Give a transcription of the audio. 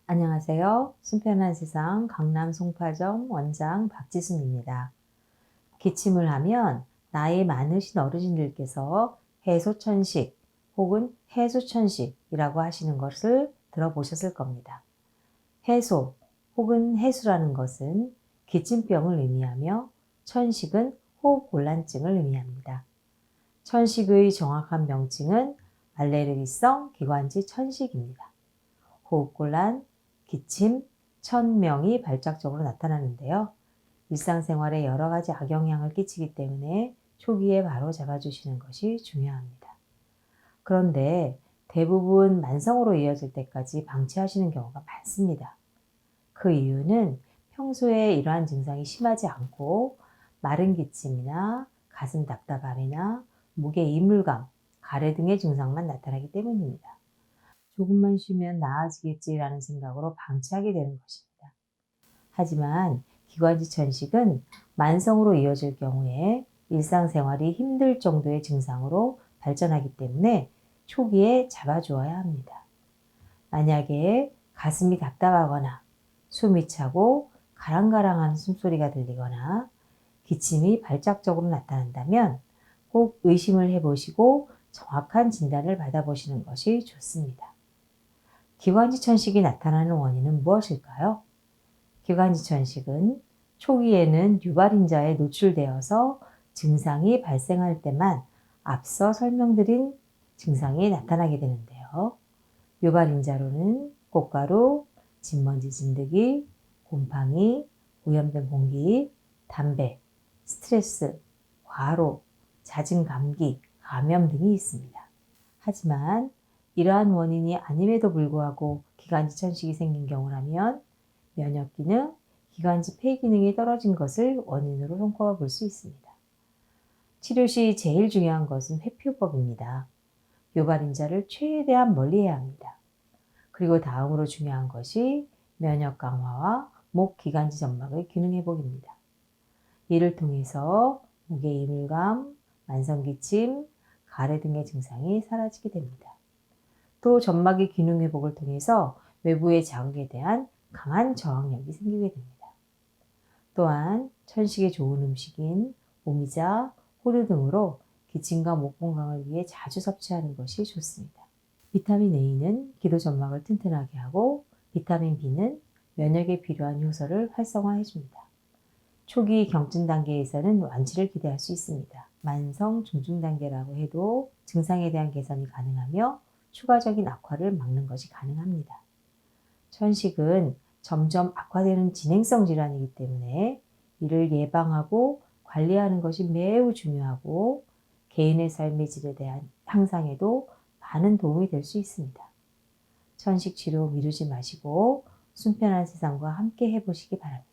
안녕하세요. 순편한 세상 강남 송파점 원장 박지순입니다. 기침을 하면 나이 많으신 어르신들께서 해소천식 혹은 해수천식이라고 하시는 것을 들어보셨을 겁니다. 해소 혹은 해수라는 것은 기침병을 의미하며 천식은 호흡곤란증을 의미합니다. 천식의 정확한 명칭은 알레르기성 기관지 천식입니다. 호흡곤란, 기침, 천명이 발작적으로 나타나는데요. 일상생활에 여러 가지 악영향을 끼치기 때문에 초기에 바로 잡아주시는 것이 중요합니다. 그런데 대부분 만성으로 이어질 때까지 방치하시는 경우가 많습니다. 그 이유는 평소에 이러한 증상이 심하지 않고 마른 기침이나 가슴 답답함이나 목에 이물감, 가래 등의 증상만 나타나기 때문입니다. 조금만 쉬면 나아지겠지라는 생각으로 방치하게 되는 것입니다. 하지만 기관지 천식은 만성으로 이어질 경우에 일상생활이 힘들 정도의 증상으로 발전하기 때문에 초기에 잡아주어야 합니다. 만약에 가슴이 답답하거나 숨이 차고 가랑가랑한 숨소리가 들리거나 기침이 발작적으로 나타난다면 꼭 의심을 해보시고 정확한 진단을 받아보시는 것이 좋습니다. 기관지 천식이 나타나는 원인은 무엇일까요? 기관지 천식은 초기에는 유발인자에 노출되어서 증상이 발생할 때만 앞서 설명드린 증상이 나타나게 되는데요. 유발인자로는 꽃가루, 진먼지 진드기, 곰팡이, 오염된 공기, 담배, 스트레스, 과로, 잦은 감기, 감염 등이 있습니다. 하지만 이러한 원인이 아님에도 불구하고 기관지 천식이 생긴 경우라면 면역 기능, 기관지 폐 기능이 떨어진 것을 원인으로 손꼽아 볼 수 있습니다. 치료 시 제일 중요한 것은 회피요법입니다. 유발인자를 최대한 멀리해야 합니다. 그리고 다음으로 중요한 것이 면역 강화와 목 기관지 점막의 균형 회복입니다. 이를 통해서 목의 이물감, 만성기침, 가래 등의 증상이 사라지게 됩니다. 또 점막의 기능 회복을 통해서 외부의 자극에 대한 강한 저항력이 생기게 됩니다. 또한 천식에 좋은 음식인 오미자, 호두 등으로 기침과 목 건강을 위해 자주 섭취하는 것이 좋습니다. 비타민 A는 기도 점막을 튼튼하게 하고 비타민 B는 면역에 필요한 효소를 활성화해 줍니다. 초기 경증 단계에서는 완치를 기대할 수 있습니다. 만성 중증 단계라고 해도 증상에 대한 개선이 가능하며 추가적인 악화를 막는 것이 가능합니다. 천식은 점점 악화되는 진행성 질환이기 때문에 이를 예방하고 관리하는 것이 매우 중요하고 개인의 삶의 질에 대한 향상에도 많은 도움이 될 수 있습니다. 천식 치료 미루지 마시고 순편한 세상과 함께 해보시기 바랍니다.